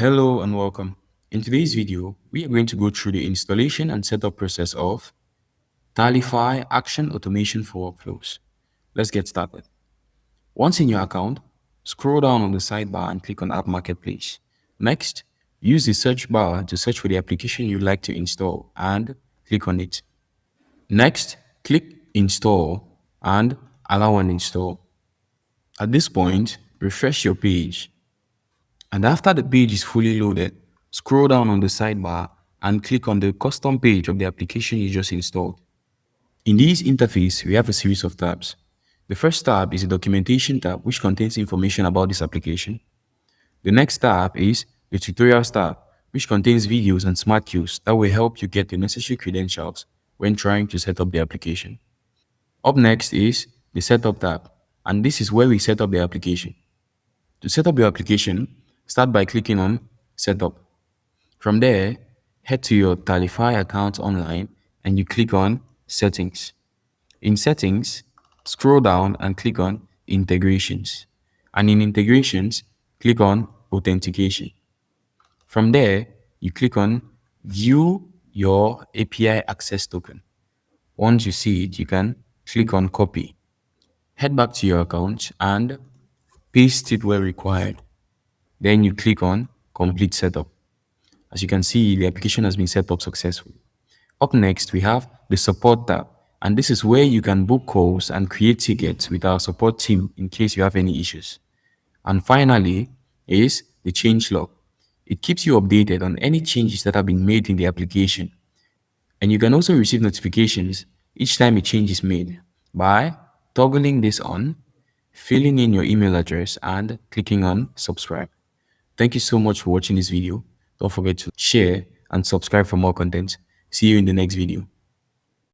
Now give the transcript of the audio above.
Hello and welcome. In today's video, we are going to go through the installation and setup process of Tallyfy Action Automation for Workflows. Let's get started. Once in your account, scroll down on the sidebar and click on App Marketplace. Next, use the search bar to search for the application you'd like to install and click on it. Next, click Install and allow an install. At this point, refresh your page. And after the page is fully loaded, scroll down on the sidebar and click on the custom page of the application you just installed. In this interface, we have a series of tabs. The first tab is the documentation tab, which contains information about this application. The next tab is the tutorials tab, which contains videos and smart cues that will help you get the necessary credentials when trying to set up the application. Up next is the setup tab, and this is where we set up the application. To set up your application, start by clicking on Setup. From there, head to your Tallyfy account online and you click on Settings. In Settings, scroll down and click on Integrations. And in Integrations, click on Authentication. From there, you click on View your API Access Token. Once you see it, you can click on Copy. Head back to your account and paste it where required. Then you click on Complete Setup. As you can see, the application has been set up successfully. Up next, we have the Support tab, and this is where you can book calls and create tickets with our support team in case you have any issues. And finally is the Change Log. It keeps you updated on any changes that have been made in the application. And you can also receive notifications each time a change is made by toggling this on, filling in your email address, and clicking on Subscribe. Thank you so much for watching this video. Don't forget to share and subscribe for more content. See you in the next video.